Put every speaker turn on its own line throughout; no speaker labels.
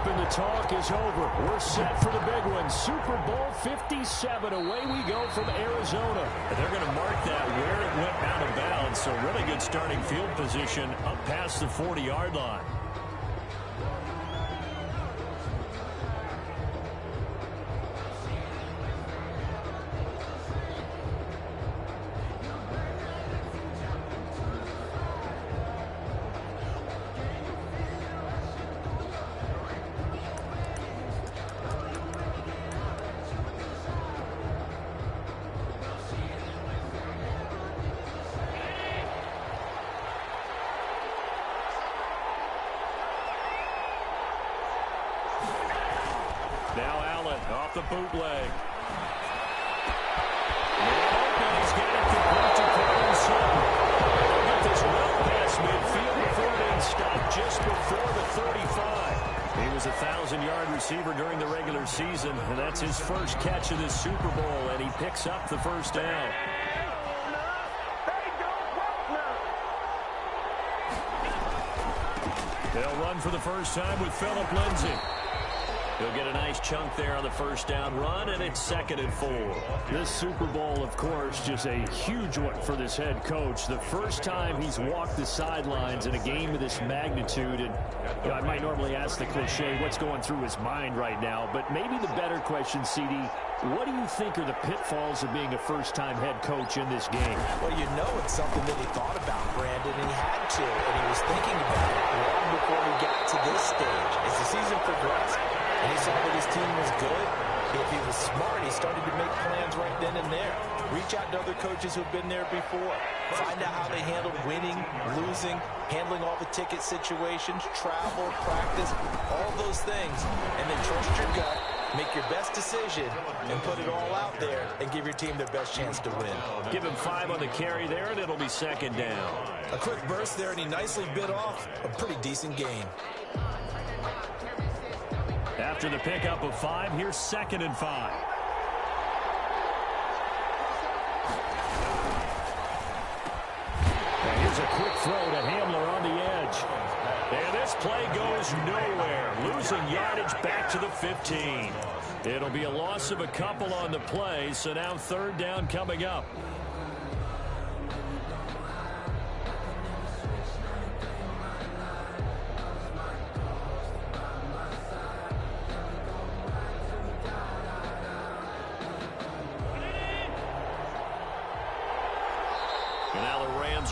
hoping the talk is over. We're set for the big one. Super Bowl 57. Away we go from Arizona.
And they're going to mark that where it went out of bounds. So really good starting field position up past the 40-yard line. Now Allen off the bootleg. He's got it complete to Carlson. Got this well past midfield before being stopped just before the 35. He was a 1,000-yard receiver during the regular season, and that's his first catch of this Super Bowl, and he picks up the first down. They'll run for the first time with Phillip Lindsay. He'll get a nice chunk there on the first down run, and it's 2nd and 4.
This Super Bowl, of course, just a huge one for this head coach. The first time he's walked the sidelines in a game of this magnitude. And I might normally ask the cliche, what's going through his mind right now? But maybe the better question, CD, what do you think are the pitfalls of being a first-time head coach in this game?
Well, you know it's something that he thought about, Brandon, and he had to, and he was thinking about it long before he got to this stage. As the season progressed, and he saw that his team was good, if he was smart, he started to make plans right then and there. Reach out to other coaches who've been there before. Find out how they handled winning, losing, handling all the ticket situations, travel, practice, all those things. And then trust your gut, make your best decision, and put it all out there and give your team their best chance to win.
Give him 5 on the carry there, and it'll be 2nd down.
A quick burst there, and he nicely bit off a pretty decent gain.
After the pickup of 5, here's 2nd and 5.
And here's a quick throw to Hamler on the edge.
And this play goes nowhere. Losing yardage back to the 15. It'll be a loss of a couple on the play, so now 3rd down coming up.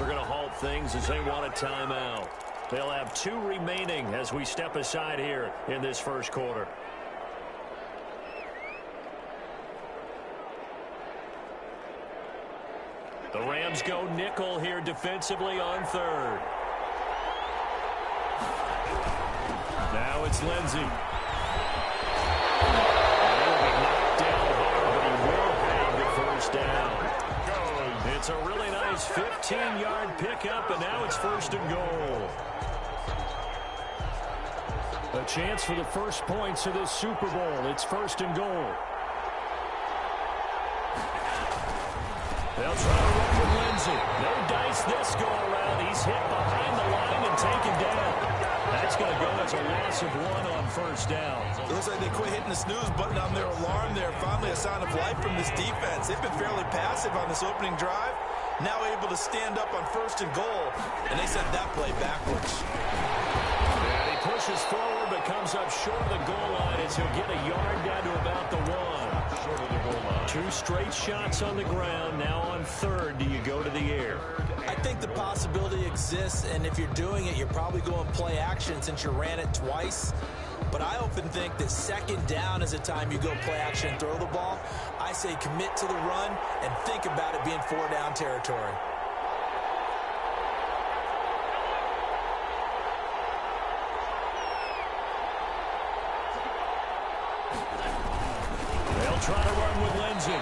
Are going to halt things as they want a timeout. They'll have 2 remaining as we step aside here in this first quarter. The Rams go nickel here defensively on 3rd. Now it's Lindsay. He'll be knocked down hard, but he will have the first down. It's a really nice 15-yard pickup, and now it's 1st and goal.
A chance for the first points of this Super Bowl. It's 1st and goal.
They'll try to run with Lindsay. No dice this go around. He's hit behind the line and taken down. That's going to go as a loss of 1 on 1st down.
It looks like they quit hitting the snooze button on their alarm there. Finally a sign of life from this defense. They've been fairly passive on this opening drive. Now able to stand up on 1st and goal. And they sent that play backwards.
And he pushes forward but comes up short of the goal line as he'll get a yard down to about the 1. Short of the goal line. 2 straight shots on the ground. Now on 3rd, do you go to the air?
I think the possibility exists, and if you're doing it, you're probably going play action since you ran it twice. But I often think that 2nd down is a time you go play action and throw the ball. I say commit to the run and think about it being 4-down territory.
They'll try to run with Lindsay.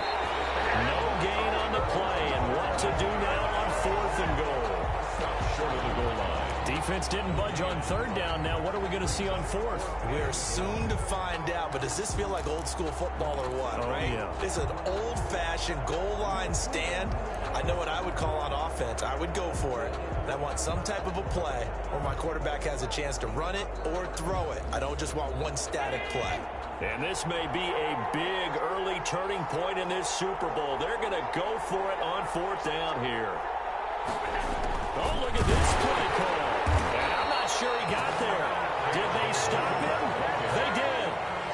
No gain on the play, and what to do now on 4th and goal. Short of the goal line.
Defense didn't budge on third down. Now what are we going to see on fourth?
We're soon to find out, but does this feel like old school football or what, right?
Yeah.
It's an old-fashioned goal line stand. I know what I would call on offense. I would go for it. And I want some type of a play where my quarterback has a chance to run it or throw it. I don't just want one static play.
And this may be a big early turning point in this Super Bowl. They're going to go for it on fourth down here. Oh, look at this play call. And I'm not sure he got there. Did they stop him? They did.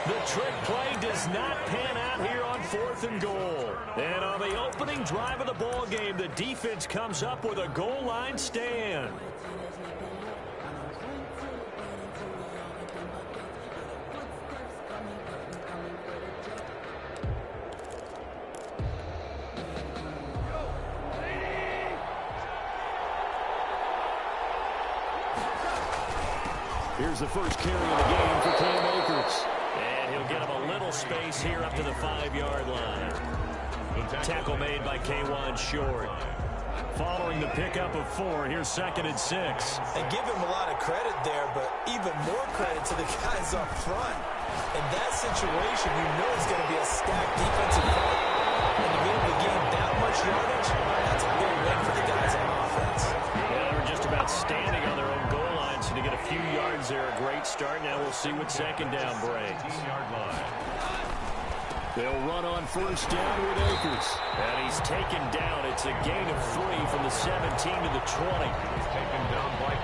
The trick play does not pan out here on fourth and goal. And on the opening drive of the ball game, the defense comes up with a goal line stand.
Here's the first carry of the game for Cam Akers.
And he'll get him a little space here up to the 5-yard line. Tackle made by K1 Short. Following the pickup of 4, here's 2nd and 6.
And give him a lot of credit there, but even more credit to the guys up front. In that situation, you know it's going to be a stacked defensive front. And to be able to gain that much yardage, that's a big win for the guys on offense.
Yeah, they were just about standing on their own goal line, so to get a few yards there, a great start. Now we'll see what second down brings.
They'll run on first down with Akers.
And he's taken down. It's a gain of 3 from the 17 to the 20.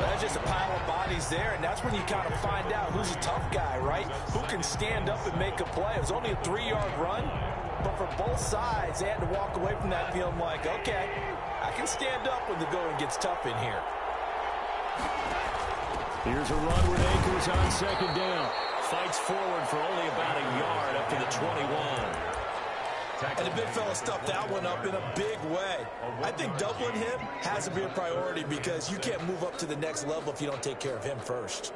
That's just a pile of bodies there, and that's when you kind of find out who's a tough guy, right? Who can stand up and make a play. It was only a 3-yard run, but for both sides, they had to walk away from that feeling like, okay, I can stand up when the going gets tough in here.
Here's a run with Akers on second down.
Fights forward for only about a yard up to the 21.
And the big fella stuffed that one up in a big way. I think doubling him has to be a priority because you can't move up to the next level if you don't take care of him first.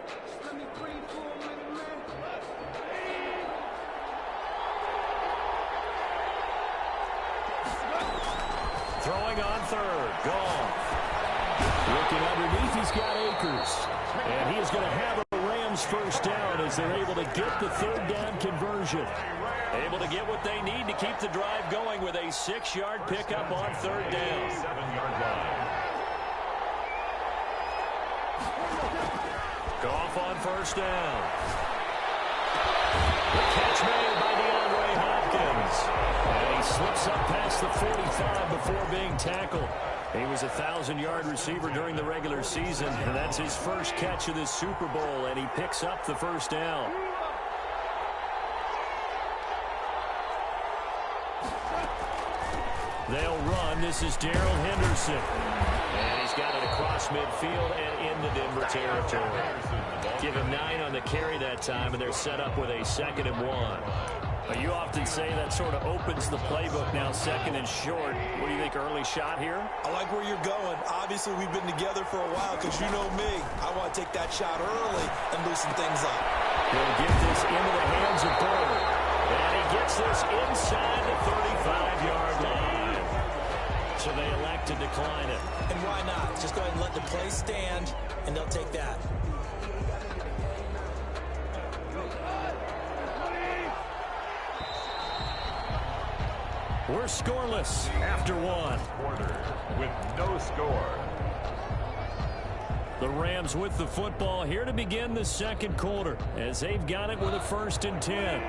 Throwing on third. Gone.
Looking underneath, he's got Akers. And he is going to have a Rams first down as they're able to get the third down conversion.
Able to get what they need to keep the drive going with a 6-yard pickup on third down.
7-yard line.
Goff on first down. The catch made by DeAndre Hopkins. And he slips up past the 45 before being tackled. He was a 1,000-yard receiver during the regular season, and that's his first catch of this Super Bowl, and he picks up the first down. They'll run. This is Darrell Henderson. And he's got it across midfield and into Denver territory. Give him 9 on the carry that time, and they're set up with a 2nd and 1. You often say that sort of opens the playbook now, 2nd and short. What do you think, early shot here?
I like where you're going. Obviously, we've been together for a while because you know me. I want to take that shot early and loosen things up.
He'll get this into the hands of Bird. And he gets this inside the 35-yard line. So they elect to decline it.
And why not? Just go ahead and let the play stand, and they'll take that.
We're scoreless after 1.
Quarter with no score.
The Rams with the football here to begin the second quarter as they've got it with a 1st and 10.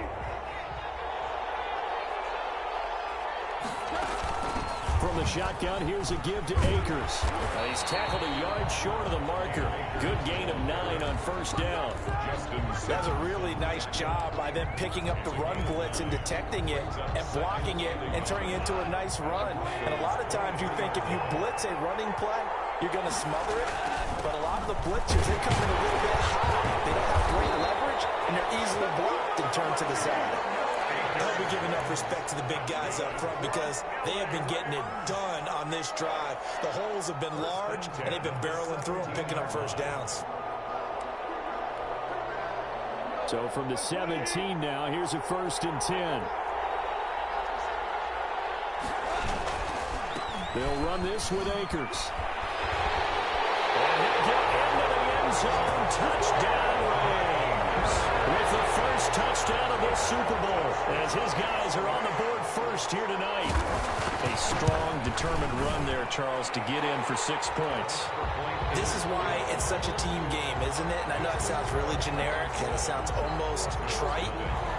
From the shotgun, here's a give to Akers. He's tackled a yard short of the marker. Good gain of 9 on first down.
That's a really nice job by them picking up the run blitz and detecting it and blocking it and turning it into a nice run. And a lot of times you think if you blitz a running play, you're going to smother it. But a lot of the blitzers, they come in a little bit high. They don't have great leverage, and they're easily blocked and turned to the side. I hope we give enough respect to the big guys up front because they have been getting it done on this drive. The holes have been large, and they've been barreling through them, picking up first downs.
So from the 17 now, here's a 1st and 10. They'll run this with Akers.
And he'll get into the zone touchdown Rams. With the first touchdown of this Super Bowl, as his guys are on the board first here tonight. A strong, determined run there, Charles, to get in for 6 points.
This is why it's such a team game, isn't it? And I know it sounds really generic and it sounds almost trite,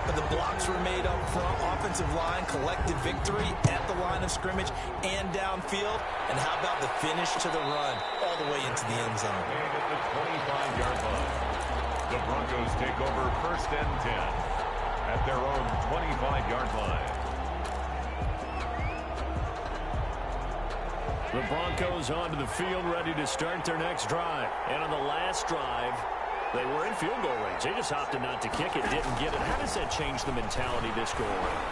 but the blocks were made up front, offensive line, collective victory at the line of scrimmage and downfield. And how about the finish to the run all the way into the end zone?
At the 25-yard line, the Broncos take over 1st and 10 at their own 25-yard line.
The Broncos onto the field, ready to start their next drive. And on the last drive, they were in field goal range. They just opted not to kick it, didn't get it. How does that change the mentality this go around?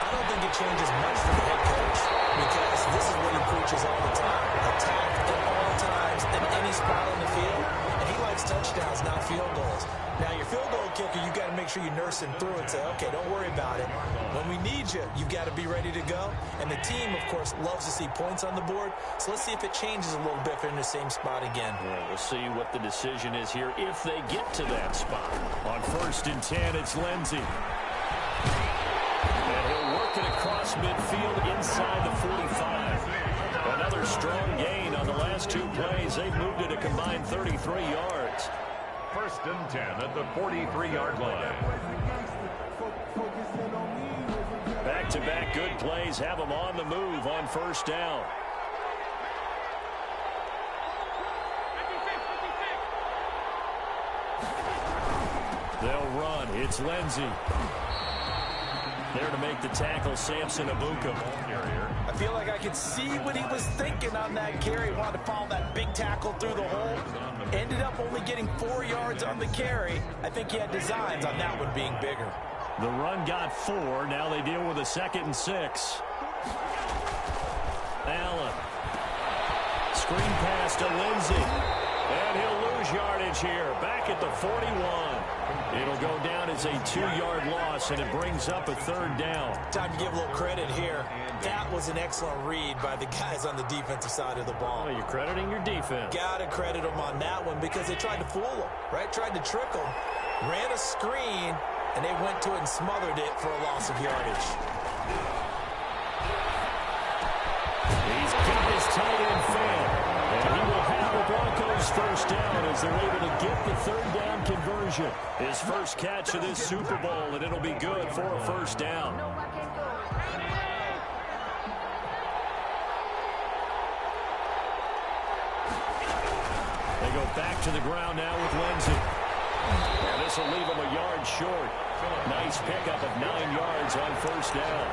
I don't think it changes much for the head coach, because this is what he preaches all the time. Attack at all times in any spot on the field. And he likes touchdowns, not field goals. Now, your field goal kicker, you got to make sure you nurse him through and say, okay, don't worry about it. When we need you, you got to be ready to go. And the team, of course, loves to see points on the board. So let's see if it changes a little bit if they're in the same spot again.
Well, we'll see what the decision is here if they get to that spot. On 1st and 10, it's Lindsey. And he'll work it across midfield inside the 45. Another strong gain on the last 2 plays. They've moved it a combined 33 yards.
1st and 10 at the 43-yard line.
Back-to-back good plays have them on the move on 1st down. They'll run. It's Lindsey. There to make the tackle, Samson Abuka.
I feel like I could see what he was thinking on that carry. Wanted to follow that big tackle through the hole. Ended up only getting 4 yards on the carry. I think he had designs on that one being bigger.
The run got 4. Now they deal with a 2nd and 6. Allen. Screen pass to Lindsey. And he'll lose yardage here. Back at the 41. It'll go down as a 2-yard loss, and it brings up a 3rd down.
Time to give a little credit here. That was an excellent read by the guys on the defensive side of the ball.
Well, you're crediting your defense.
Got to credit them on that one because they tried to fool them, right? Tried to trick them. Ran a screen, and they went to it and smothered it for a loss of yardage.
He's got his tight end failed. And he will have the Broncos 1st down as they're able to get the 3rd down conversion. His first catch of this Super Bowl, and it'll be good for a 1st down. They go back to the ground now with Lindsey. And this will leave him a yard short. Nice pickup of 9 yards on 1st down.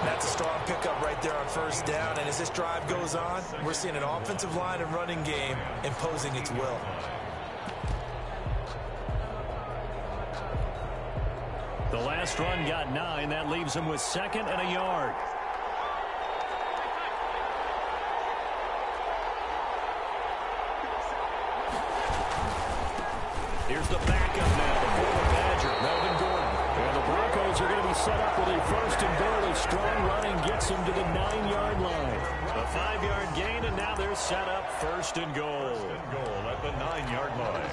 That's a strong pickup right there on 1st down. And as this drive goes on, we're seeing an offensive line and running game imposing its will.
The last run got 9. That leaves him with 2nd and a yard. Here's the backup now, the former Badger, Melvin Gordon. And the Broncos are going to be set up with a 1st and goal. A strong running gets them to the 9-yard line. A 5-yard gain, and now they're set up 1st and goal.
1st and goal at the 9-yard line.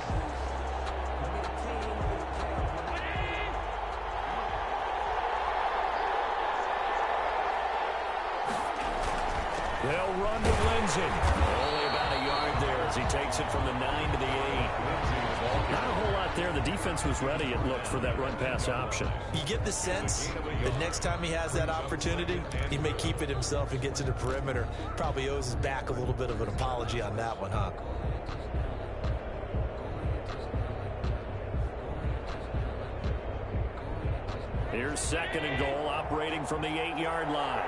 They'll run to Lindsey. Only about a yard there as he takes it from the 9 to the 8. Not a whole lot there. The defense was ready, it looked, for that run-pass option.
You get the sense that next time he has that opportunity, he may keep it himself and get to the perimeter. Probably owes his back a little bit of an apology on that one, huh?
Here's 2nd and goal, operating from the 8-yard line.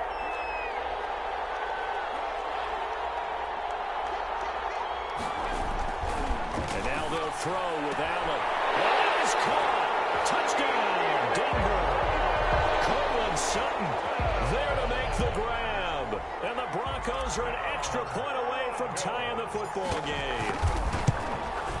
And now they'll throw with Allen. That is caught. Touchdown, Denver. Courtland Sutton there to make the grab. And the Broncos are an extra point away from tying the football game.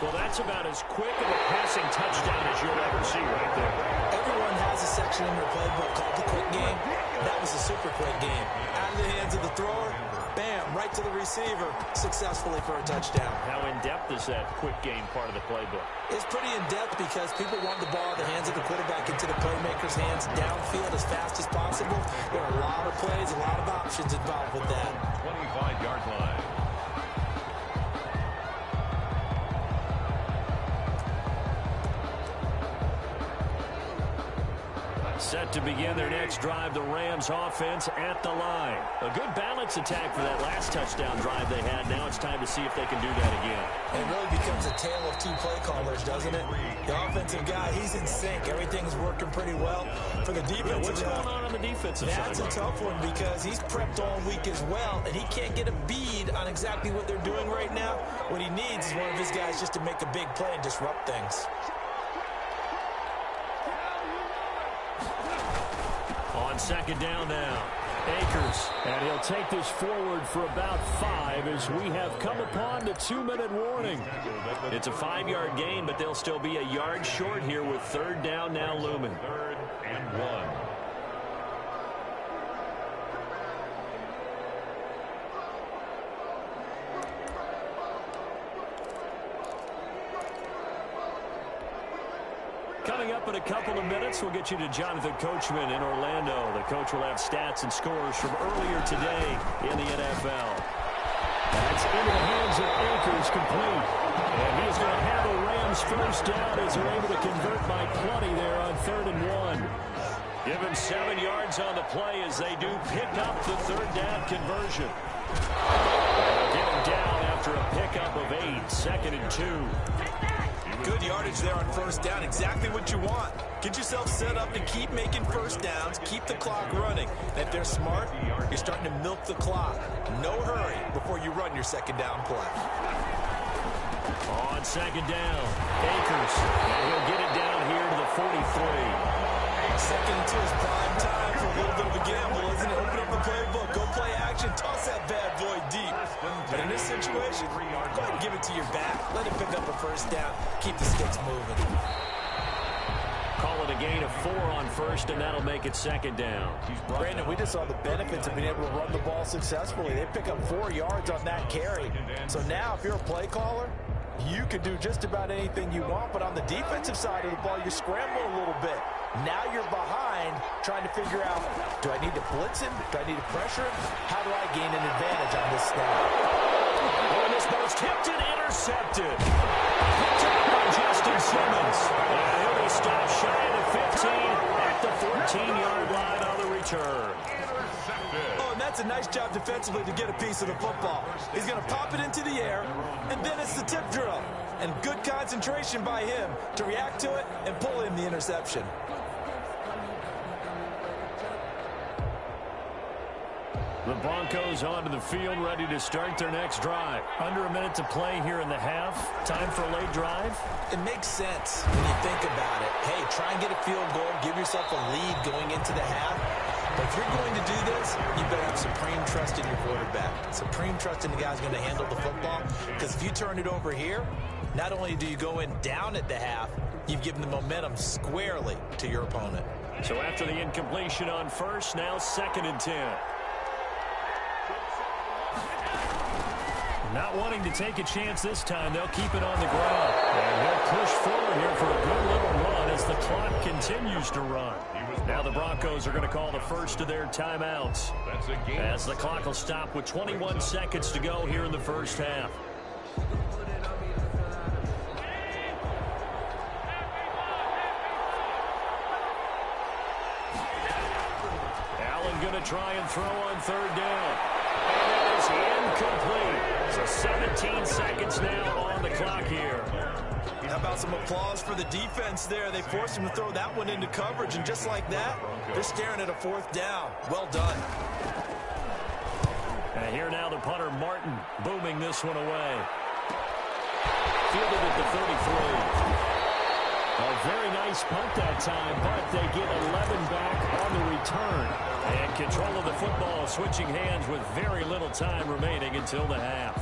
Well, that's about as quick of a passing touchdown as you'll ever see right there.
Everyone has a section in their playbook called the quick game. That was a super quick game. Out of the hands of the thrower, bam, right to the receiver, successfully for a touchdown.
How in-depth is that quick game part of the playbook?
It's pretty in-depth because people want the ball in the hands of the quarterback into the playmaker's hands downfield as fast as possible. There are a lot of plays, a lot of options involved with that.
25-yard line.
Set to begin their next drive, the Rams offense at the line. A good balance attack for that last touchdown drive they had. Now it's time to see if they can do that again.
And it really becomes a tale of two play callers, doesn't it? The offensive guy, he's in sync. Everything's working pretty well. For the defensive
What's going on the defensive side?
That's a tough one because he's prepped all week as well, and he can't get a bead on exactly what they're doing right now. What he needs is one of his guys just to make a big play and disrupt things.
Second down now. Akers, and he'll take this forward for about 5 as we have come upon the 2-minute warning. It's a 5-yard gain, but they'll still be a yard short here with third down now looming.
3rd and 1.
Coming up in a couple of minutes, we'll get you to Jonathan Coachman in Orlando. The coach will have stats and scores from earlier today in the NFL. That's into the hands of Akers, complete. And he is going to have a Rams first down as they're able to convert by plenty there on 3rd and 1. Give him 7 yards on the play as they do pick up the third down conversion. They'll get him down after a pickup of 8, 2nd and 2.
Good yardage there on first down. Exactly what you want. Get yourself set up to keep making first downs. Keep the clock running. And if they're smart, you're starting to milk the clock. No hurry before you run your second down play.
On second down, Akers. And he'll get it down here to the 43.
2nd and 2 is prime time for a little bit of a gamble, isn't it? Open up the playbook. Go play action. Toss that bad boy deep. But in this situation, go ahead and give it to your back. Let it pick up a first down. Keep the sticks moving.
Call it a gain of 4 on first, and that'll make it second down.
Brandon, we just saw the benefits of being able to run the ball successfully. They pick up 4 yards on that carry. So now, if you're a play caller, you can do just about anything you want. But on the defensive side of the ball, you scramble a little bit. Now you're behind, trying to figure out, do I need to blitz him? Do I need to pressure him? How do I gain an advantage on this snap?
Oh, and this ball's tipped and intercepted. Picked up by Justin Simmons. And he'll be stopped shy of the 15 at the 14-yard line on the return.
Oh, and that's a nice job defensively to get a piece of the football. He's going to pop it into the air, and then it's the tip drill. And good concentration by him to react to it and pull in the interception.
The Broncos onto the field, ready to start their next drive. Under a minute to play here in the half. Time for a late drive.
It makes sense when you think about it. Hey, try and get a field goal. Give yourself a lead going into the half. But if you're going to do this, you better have supreme trust in your quarterback. Supreme trust in the guy who's going to handle the football. Because if you turn it over here, not only do you go in down at the half, you've given the momentum squarely to your opponent.
So after the incompletion on first, now 2nd and 10. Not wanting to take a chance this time, they'll keep it on the ground. And they'll push forward here for a good little run as the clock continues to run. Now the Broncos are going to call the first of their timeouts as the clock will stop with 21 seconds to go here in the first half. Allen going to try and throw on 3rd down. And it is incomplete. So 17 seconds now on the clock here.
How about some applause for the defense there? They forced him to throw that one into coverage, and just like that, they're staring at a 4th down. Well done.
And here now the punter, Martin, booming this one away. Fielded at the 33. A very nice punt that time, but they get 11 back on the return. And control of the football switching hands with very little time remaining until the half.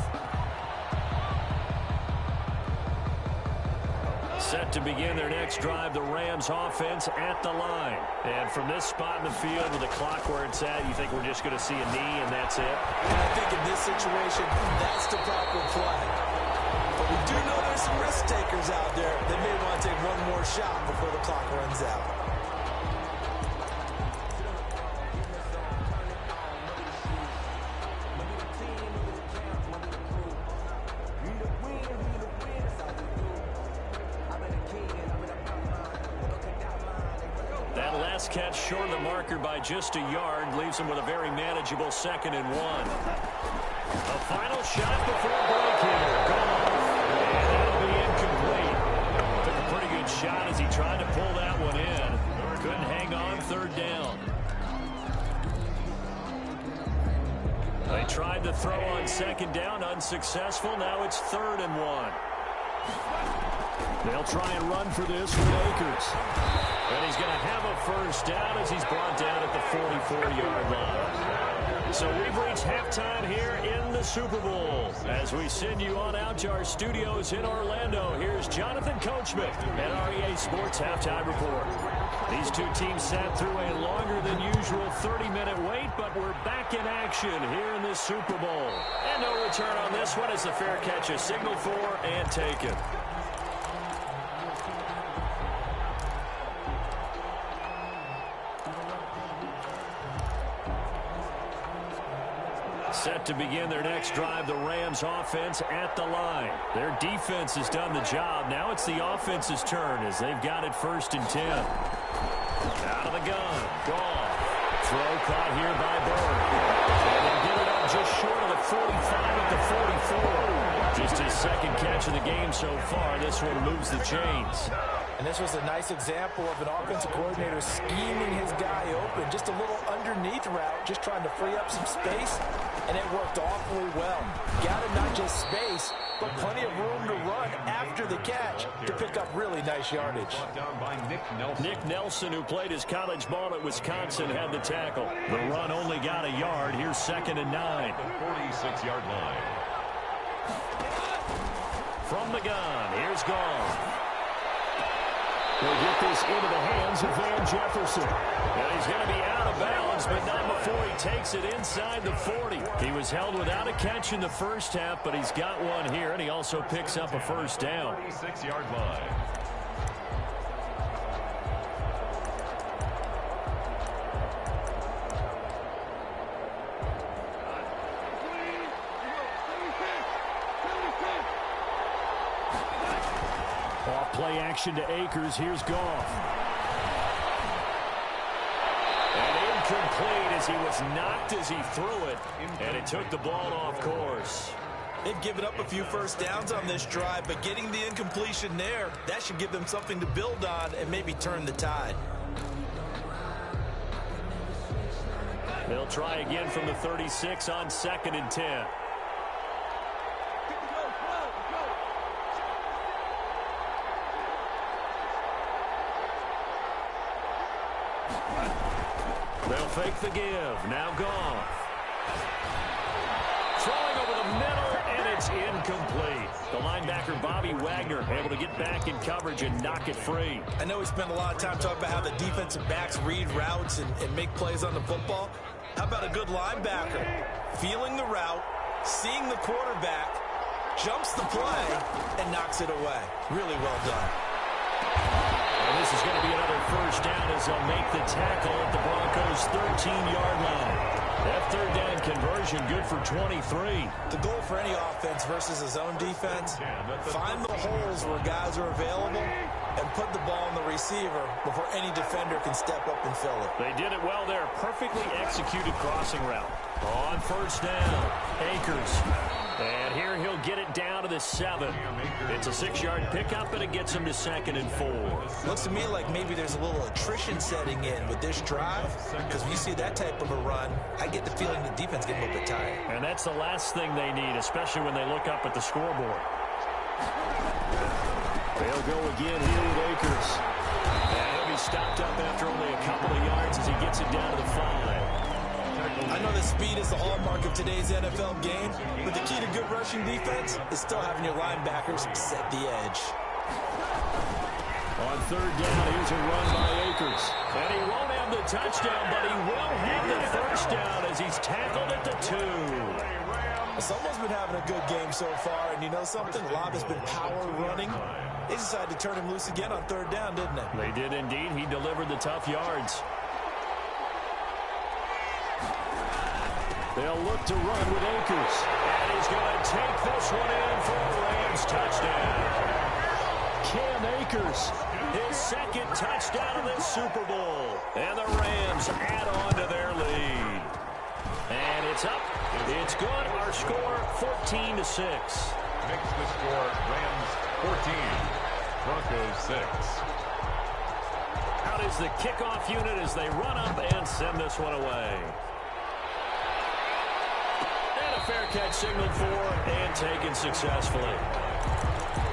Set to begin their next drive, the Rams offense at the line. And from this spot in the field with the clock where it's at, you think we're just going to see a knee and that's it?
And I think in this situation, that's the proper play. But we do know there's some risk takers out there that may want to take one more shot before the clock runs out.
Catch short of the marker by just a yard, leaves him with a very manageable 2nd and 1. A final shot before break here. And that'll be incomplete. Took a pretty good shot as he tried to pull that one in. Couldn't hang on, 3rd down. They tried to throw on 2nd down, unsuccessful. Now it's 3rd and 1. They'll try and run for this with Akers. And he's going to have a 1st down as he's brought down at the 44-yard line. So we've reached halftime here in the Super Bowl. As we send you on out to our studios in Orlando, here's Jonathan Coachman at REA Sports Halftime Report. These two teams sat through a longer than usual 30-minute wait, but we're back in action here in the Super Bowl. And no return on this one as the fair catch is signaled for and taken. Set to begin their next drive, the Rams offense at the line. Their defense has done the job. Now it's the offense's turn as they've got it 1st and 10. Out of the gun. Gone. Throw caught here by Bird. And they get it up just short of the 45 at the 44. Just his 2nd catch of the game so far. This one moves the chains.
And this was a nice example of an offensive coordinator scheming his guy open. Just a little underneath route, just trying to free up some space, and it worked awfully well. Got him not just space, but plenty of room to run after the catch to pick up really nice yardage.
Nick Nelson, who played his college ball at Wisconsin, had the tackle. The run only got a yard. Here's 2nd and 9.
The 46-yard line.
From the gun, here's Gone. They'll get this into the hands of Van Jefferson. And he's going to be out of bounds, but not before he takes it inside the 40. He was held without a catch in the 1st half, but he's got one here, and he also picks up a 1st down.
46-yard line.
Play action to Akers. Here's Goff. And incomplete as he was knocked as he threw it. And it took the ball off course.
They've given up a few 1st downs on this drive, but getting the incompletion there, that should give them something to build on and maybe turn the tide.
They'll try again from the 36 on 2nd and 10. They'll fake the give. Now Goff. Throwing over the middle, and it's incomplete. The linebacker, Bobby Wagner, able to get back in coverage and knock it free.
I know we spent a lot of time talking about how the defensive backs read routes and make plays on the football. How about a good linebacker? Feeling the route, seeing the quarterback, jumps the play, and knocks it away. Really well done.
And this is going to be another 1st down as they'll make the tackle at the Broncos' 13-yard line. That 3rd down conversion good for 23.
The goal for any offense versus his own defense, find the holes where guys are available and put the ball on the receiver before any defender can step up and fill it.
They did it well there. Perfectly executed crossing route. On 1st down, Akers. And here he'll get it down to the 7. It's a 6-yard pickup, and it gets him to 2nd and 4.
Looks to me like maybe there's a little attrition setting in with this drive, because when you see that type of a run, I get the feeling the defense getting a little bit tired.
And that's the last thing they need, especially when they look up at the scoreboard. They'll go again here with Akers. And he'll be stopped up after only a couple of yards as he gets it down to the 5.
I know that speed is the hallmark of today's NFL game, but the key to good rushing defense is still having your linebackers set the edge.
third down. Here's a run by Akers.
And he won't have the touchdown, but he will have the first down as he's tackled at the 2.
Someone's been having a good game so far, and you know something? A lot has been power running. They decided to turn him loose again on third down, didn't they?
They did indeed. He delivered the tough yards.
They'll look to run with Akers.
And he's going to take this one in for a Rams touchdown.
Cam Akers.
His second touchdown of this Super Bowl. And the Rams add on to their lead. And it's up. It's good. Our score, 14-6.
Makes the score Rams 14, Broncos 6.
Out is the kickoff unit as they run up and send this one away. And a fair catch signaled for and taken successfully.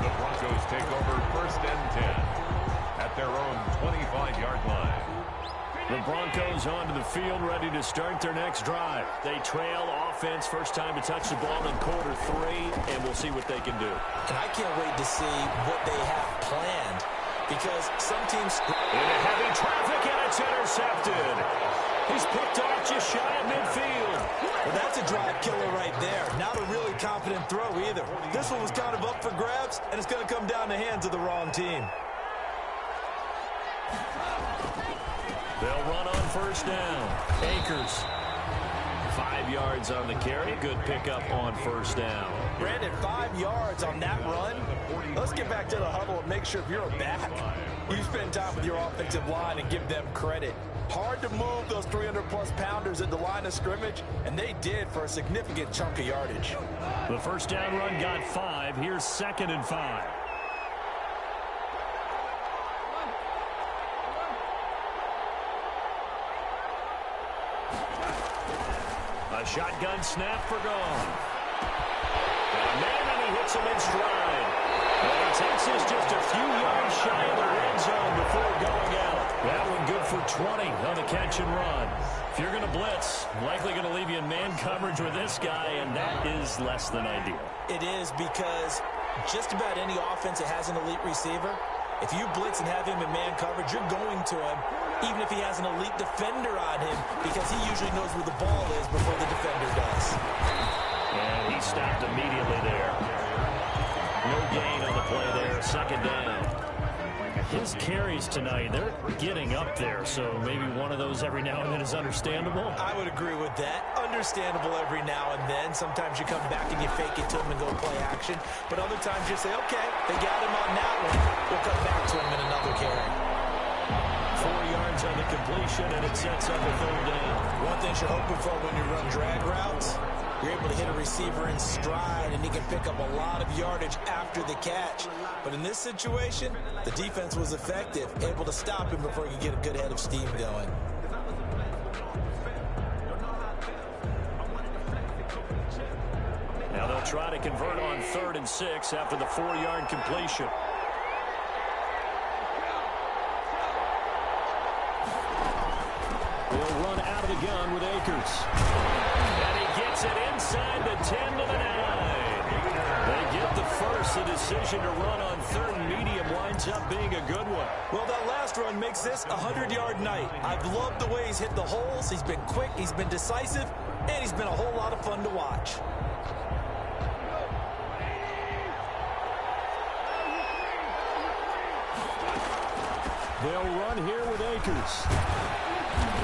The Broncos take over first and 10 at their own 25-yard line.
The Broncos onto the field, ready to start their next drive. They trail offense, first time to touch the ball in quarter 3, and we'll see what they can do.
And I can't wait to see what they have planned, because some teams...
Into heavy traffic, and it's intercepted. He's picked off just shy of midfield.
Well, that's a drive killer right there. Not a really confident throw either. This one was kind of up for grabs, and it's going to come down the hands of the wrong team.
They'll run on first down. Akers. 5 yards on the carry. Good pickup on first down.
Brandon, 5 yards on that run. Let's get back to the huddle and make sure if you're a back, you spend time with your offensive line and give them credit. Hard to move those 300-plus pounders at the line of scrimmage, and they did for a significant chunk of yardage.
The first down run got 5. Here's 2nd and 5.
A shotgun snap for gone. And he hits him in stride. And he takes us just a few yards shy of the red zone before going out.
That one good for 20 on the catch and run. If you're going to blitz, likely going to leave you in man coverage with this guy, and that is less than ideal.
It is, because just about any offense that has an elite receiver, if you blitz and have him in man coverage, you're going to him, even if he has an elite defender on him, because he usually knows where the ball is before the defender does.
And he stopped immediately there. No gain on the play there. 2nd down.
His carries tonight, they're getting up there, so maybe one of those every now and then is understandable.
I would agree with that. Understandable every now and then. Sometimes you come back and you fake it to him and go play action. But other times you say, okay, they got him on that one. We'll come back to him in another carry.
4 yards on the completion, and it sets up a 3rd down.
One thing you're hoping for when you run drag routes, you're able to hit a receiver in stride, and he can pick up a lot of yardage after the catch. But in this situation, the defense was effective, able to stop him before he could get a good head of steam going.
Now they'll try to convert on 3rd and 6 after the 4-yard completion.
They'll run out of the gun with Akers.
And he gets it inside the 10 to the 9. They get the first. The decision to run on 3rd and medium winds up being a good one.
Well, that last run makes this a 100-yard night. I've loved the way he's hit the holes. He's been quick, he's been decisive, and he's been a whole lot of fun to watch.
They'll run here with Akers.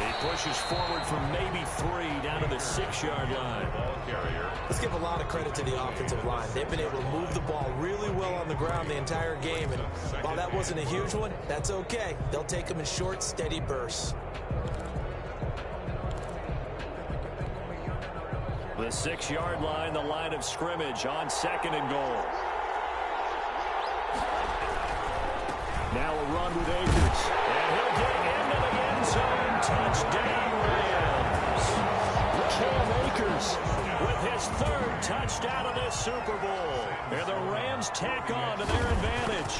He pushes forward from maybe 3 down to the 6-yard line.
Ball carrier.
Let's give a lot of credit to the offensive line. They've been able to move the ball really well on the ground the entire game. And while that wasn't a huge one, that's okay. They'll take them in short, steady bursts.
The 6-yard line, the line of scrimmage on 2nd and goal.
Now a run with Akers.
And he'll get into the end zone. Touchdown, Rams.
Cam Akers
with his 3rd touchdown of this Super Bowl. And the Rams tack on to their advantage.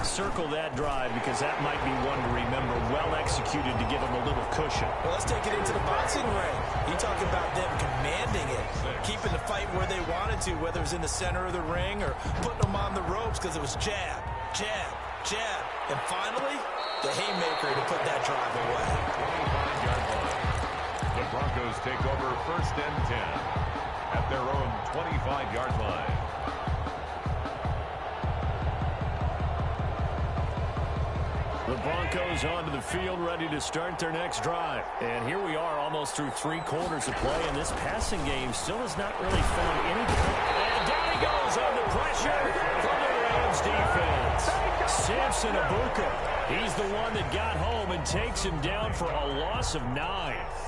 Circle that drive, because that might be one to remember. Well executed to give him a little cushion.
Well, let's take it into the boxing ring. You talk about them commanding it, keeping the fight where they wanted to, whether it was in the center of the ring or putting them on the ropes, because it was jab, jab, jab, And finally, the haymaker to put that drive away.
25-yard line. The Broncos take over 1st and 10 at their own 25-yard line.
The Broncos onto the field, ready to start their next drive. And here we are, almost through 3 quarters of play, and this passing game still has not really found any... And down he goes on the pressure from the Rams defense. Samson Abuka, he's the one that got home and takes him down for a loss of 9.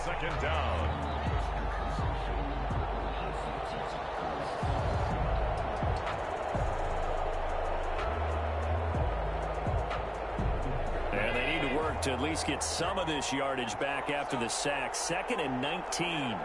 2nd down.
To at least get some of this yardage back after the sack. 2nd and 19.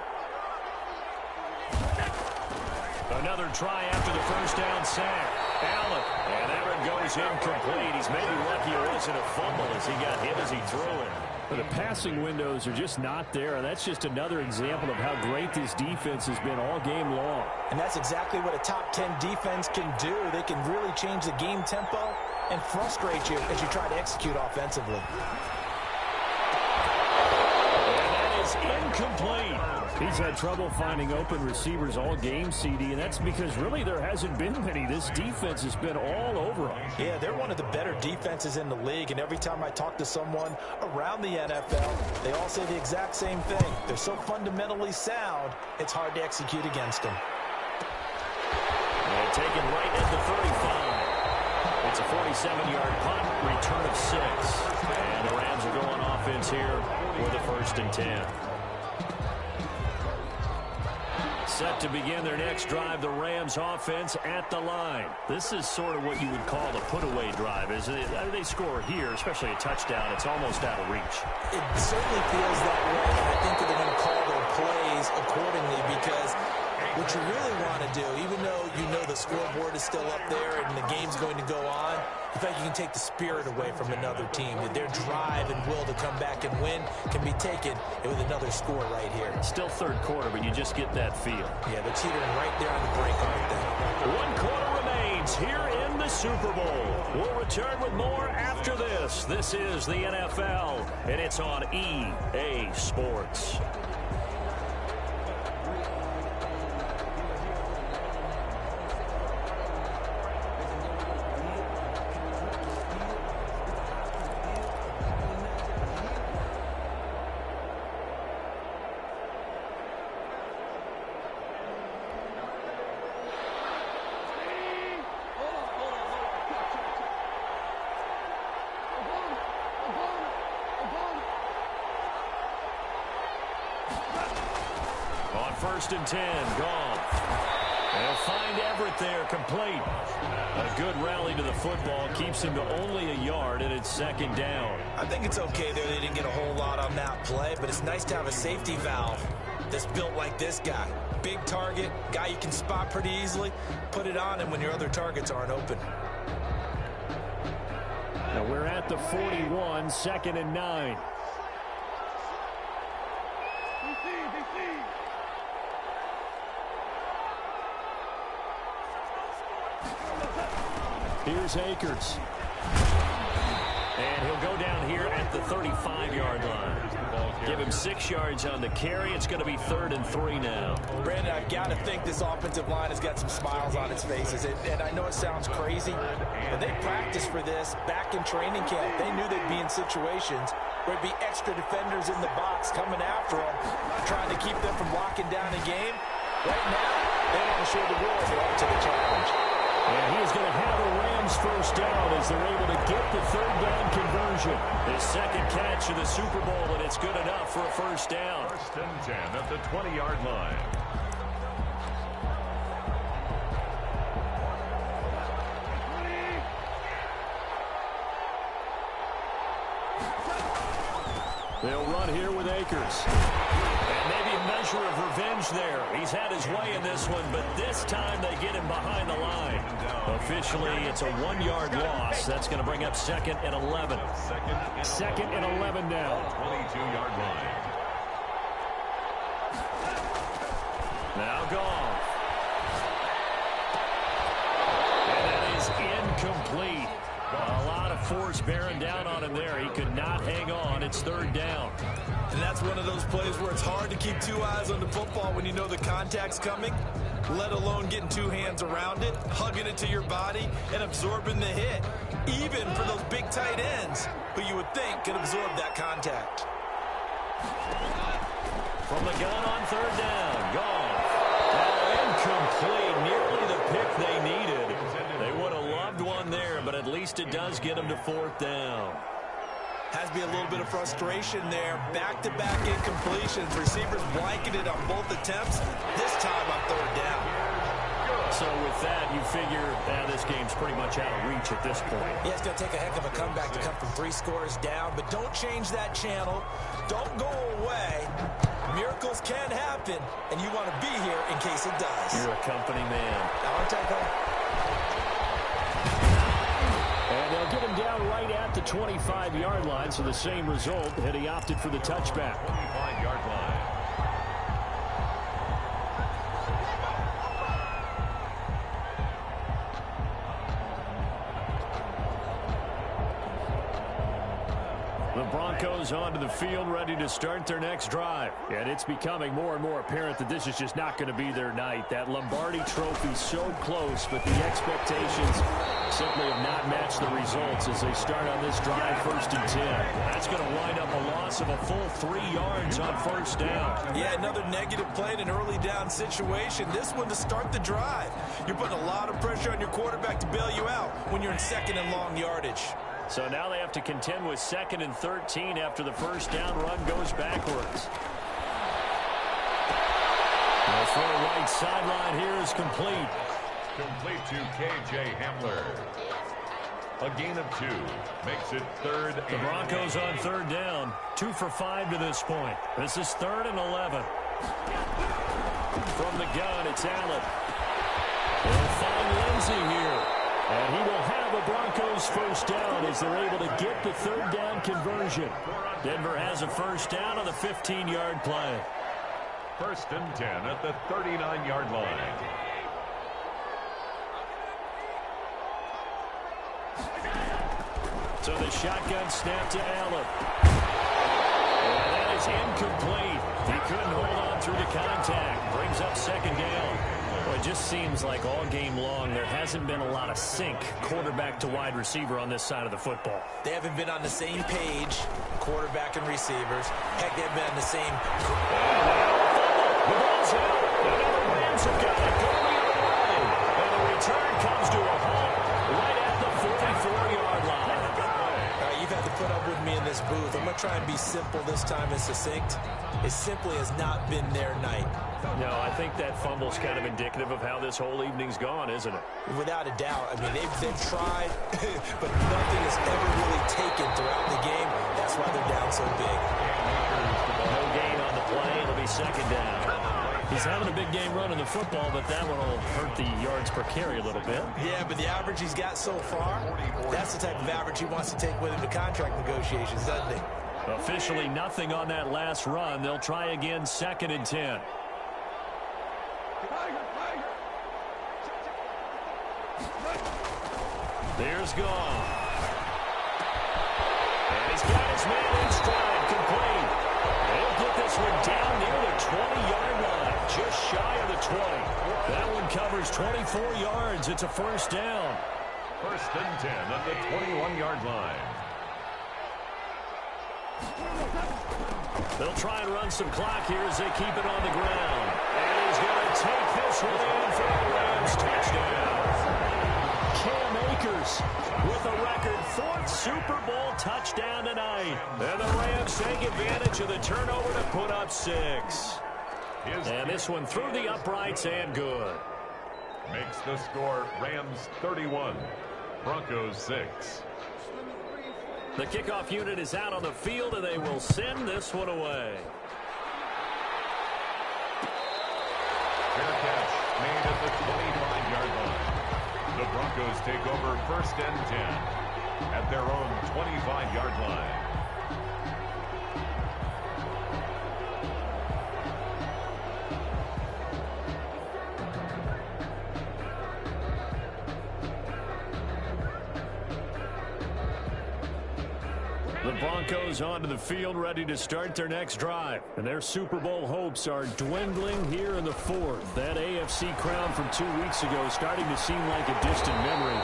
Another try after the 1st down sack. Allen. And that one goes incomplete. He's maybe lucky it wasn't a fumble as he got hit as he threw it. But the passing windows are just not there, and that's just another example of how great this defense has been all game long.
And that's exactly what a top 10 defense can do. They can really change the game tempo and frustrate you as you try to execute offensively.
And that is incomplete. He's had trouble finding open receivers all game, CD, and that's because really there hasn't been many. This defense has been all over them.
Yeah, they're one of the better defenses in the league, and every time I talk to someone around the NFL, they all say the exact same thing. They're so fundamentally sound, it's hard to execute against them.
And taken right at the 35. It's a 47-yard punt, return of 6. And the Rams are going offense here with a 1st and 10. Set to begin their next drive, the Rams offense at the line. This is sort of what you would call a put-away drive. As they score here, especially a touchdown, it's almost out of reach.
It certainly feels that way, and I think that they're going to call their plays accordingly because what you really want to do, even though you know the scoreboard is still up there and the game's going to go on, in fact, you can take the spirit away from another team. That their drive and will to come back and win can be taken with another score right here.
Still 3rd quarter, but you just get that feel.
Yeah, they're teetering right there on the break, aren't they?
1 quarter remains here in the Super Bowl. We'll return with more after this. This is the NFL, and it's on EA Sports. On 1st and 10, gone. They'll find Everett there, complete. A good rally to the football keeps him to only a yard, and it's 2nd down.
I think it's okay there. They didn't get a whole lot on that play, but it's nice to have a safety valve that's built like this guy. Big target, guy you can spot pretty easily. Put it on him when your other targets aren't open.
Now we're at the 41, 2nd and 9. Here's Akers. And he'll go down here at the 35-yard line. Give him 6 yards on the carry. It's going to be 3rd and 3 now.
Brandon, I've got to think this offensive line has got some smiles on its faces. And I know it sounds crazy, but they practiced for this back in training camp. They knew they'd be in situations where there'd be extra defenders in the box coming after them, trying to keep them from locking down a game. Right now, they want to show the world they're up to the challenge.
And he is going to have the Rams 1st down as they're able to get the 3rd down conversion. His 2nd catch of the Super Bowl, and it's good enough for a 1st down.
1st and 10 at the 20-yard line.
They'll run here with Akers. And maybe a measure of revenge there. He's had his way in this one, but this time they get him behind the line. Officially, it's a 1-yard loss. That's going to bring up 2nd and 11. 2nd and 11 now.
22-yard line.
Now gone. And that is incomplete. A lot of force bearing down on him there. He could not hang on. It's third down.
And that's one of those plays where it's hard to keep two eyes on the football when you know the contact's coming, let alone getting two hands around it, hugging it to your body, and absorbing the hit, even for those big tight ends who you would think could absorb that contact.
From the gun on third down. Gone. Incomplete. Nearly the pick they needed. They would have loved one there, but at least it does get them to fourth down.
Has to be a little bit of frustration there. Back-to-back incompletions. Receivers blanketed on both attempts, this time on third down.
So with that, you figure this game's pretty much out of reach at this point.
Yeah, it's going to take a heck of a comeback to come from 3 scores down, but don't change that channel. Don't go away. Miracles can happen, and you want to be here in case it does.
You're a company man.
I'll take that.
And they'll get him down right at the 25-yard line, so the same result, and he opted for the touchback.
25-yard line.
The Broncos onto the field, ready to start their next drive. And it's becoming more and more apparent that this is just not going to be their night. That Lombardi trophy so close, but the expectations simply have not matched the results as they start on this drive, 1st and 10. That's going to wind up a loss of a full 3 yards on first down.
Yeah, another negative play in an early down situation. This one to start the drive. You're putting a lot of pressure on your quarterback to bail you out when you're in 2nd and long yardage.
So now they have to contend with 2nd and 13 after the first down run goes backwards. The throw right sideline here is complete.
Complete to K.J. Hamler. A gain of 2 makes it 3rd.
The Broncos on 3rd down. 2 for 5 to this point. This is 3rd and 11. From the gun, it's Allen. They'll find Lindsey here. And he will have a Broncos first down as they're able to get the 3rd down conversion. Denver has a first down on the 15-yard play.
1st and 10 at the 39-yard line.
So the shotgun snap to Allen. And that is incomplete. He couldn't hold on through the contact. Brings up 2nd down. Well, it just seems like all game long there hasn't been a lot of sync quarterback to wide receiver on this side of the football.
They haven't been on the same page, quarterback and receivers. Heck, they've been on the same.
The ball's out. And now the Rams have got it going the other way. And the return comes to a halt right at the 44-yard line.
You've had to put up with me in this booth. I'm going to try and be simple this time and succinct. It simply has not been their night.
No, I think that fumble's kind of indicative of how this whole evening's gone, isn't it?
Without a doubt. I mean, they've tried, but nothing has ever really taken throughout the game. That's why they're down so big.
No gain on the play. It'll be 2nd down. He's having a big game running the football, but that one will hurt the yards per carry a little bit.
Yeah, but the average he's got so far, that's the type of average he wants to take with him to contract negotiations, doesn't he?
Officially nothing on that last run. They'll try again, 2nd and 10. There's gone. And he's got his man in stride, complete. They'll get this one down near the 20-yard line, just shy of the 20. That one covers 24 yards. It's a first down.
1st and 10 at the 21-yard line.
They'll try and run some clock here as they keep it on the ground. And he's going to take this one in for the Rams touchdown. Cam Akers with a record 4th Super Bowl touchdown tonight. And the Rams take advantage of the turnover to put up 6. And this one through the uprights and good.
Makes the score Rams 31, Broncos 6.
The kickoff unit is out on the field, and they will send this one away.
Fair catch made at the 25-yard line. The Broncos take over 1st and 10 at their own 25-yard line.
The Broncos onto the field, ready to start their next drive. And their Super Bowl hopes are dwindling here in the fourth. That AFC crown from 2 weeks ago is starting to seem like a distant memory.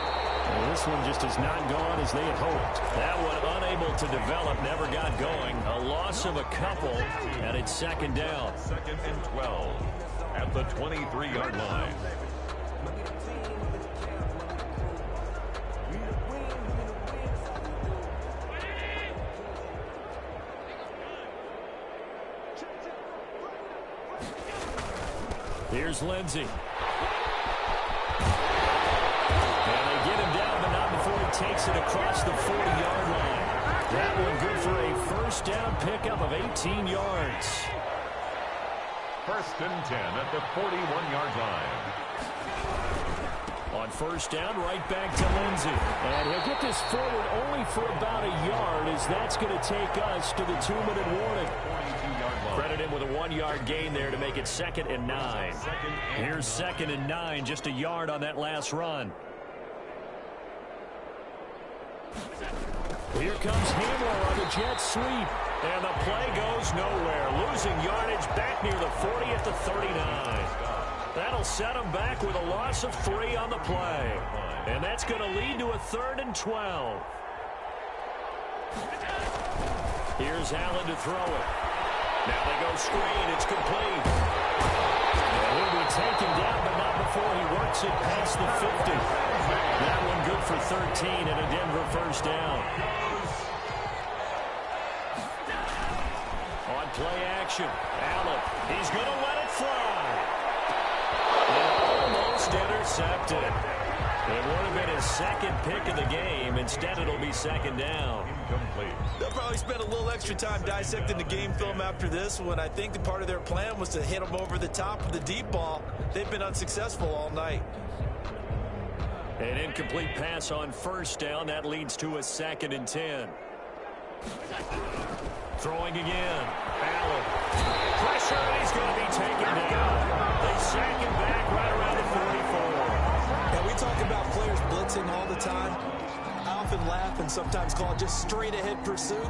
And this one just has not gone as they had hoped. That one unable to develop, never got going. A loss of a couple, and it's second down.
2nd and 12 at the 23-yard line.
Here's Lindsey. And they get him down, but not before he takes it across the 40-yard line. That one good for a first down pickup of 18 yards.
1st and 10 at the 41-yard line.
On first down, right back to Lindsey. And he'll get this forward only for about a yard, as that's going to take us to the 2-minute warning. Credit him with a 1-yard gain there to make it 2nd and 9. Here's 2nd and 9, just a yard on that last run. Here comes Hamler on the jet sweep. And the play goes nowhere. Losing yardage back near the 40 at the 39. That'll set him back with a loss of 3 on the play. And that's going to lead to a 3rd and 12. Here's Allen to throw it. Now they go screen. It's complete. And he'll be taken down, but not before he works it past the 50. That one good for 13 and a Denver first down. On play action, Allen. He's going to let it fly. And almost intercepted. It would have been his 2nd pick of the game. Instead, it'll be 2nd down.
Incomplete.
They'll probably spend a little extra time dissecting the game film after this one. I think the part of their plan was to hit him over the top of the deep ball. They've been unsuccessful all night.
An incomplete pass on first down. That leads to a 2nd and 10. Throwing again. Allen. Pressure, and he's going to be taken down. They sack him back right around the 44.
Yeah, we talk about players blitzing all the time. I often laugh and sometimes call it just straight-ahead pursuit.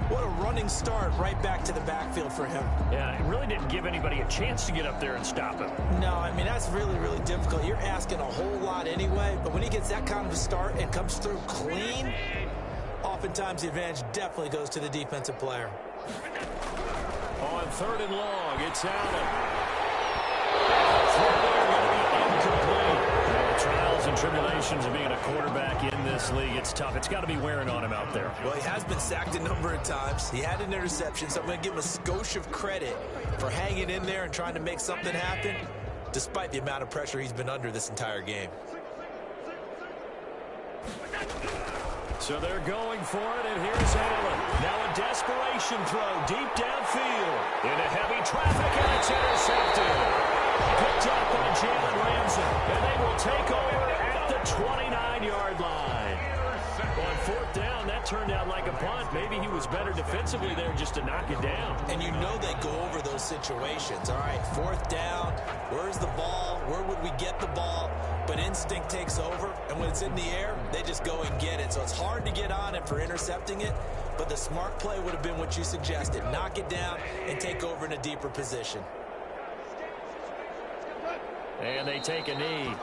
What a running start right back to the backfield for him.
Yeah, it really didn't give anybody a chance to get up there and stop him.
No, I mean, that's really, really difficult. You're asking a whole lot anyway, but when he gets that kind of a start and comes through clean, oftentimes the advantage definitely goes to the defensive player.
On 3rd and long, it's Allen. They're going to be incomplete. The trials and tribulations of being a quarterback in this league, it's tough. It's got to be wearing on him out there.
Well, he has been sacked a number of times. He had an interception, so I'm going to give him a skosh of credit for hanging in there and trying to make something happen, despite the amount of pressure he's been under this entire game.
So they're going for it, and here's Allen. Now a desperation throw deep downfield. Into heavy traffic, and it's intercepted. Picked up by Jalen Ramsey, and they will take over at the 29-yard line. On 4th down, that turned out like a punt. Maybe he was better defensively there just to knock it down.
And you know they go over those situations. All right, 4th down, where's the ball? Where would we get the ball? But instinct takes over, and when it's in the air, they just go and get it. So it's hard to get on it for intercepting it, but the smart play would have been what you suggested. Knock it down and take over in a deeper position.
And they take a knee.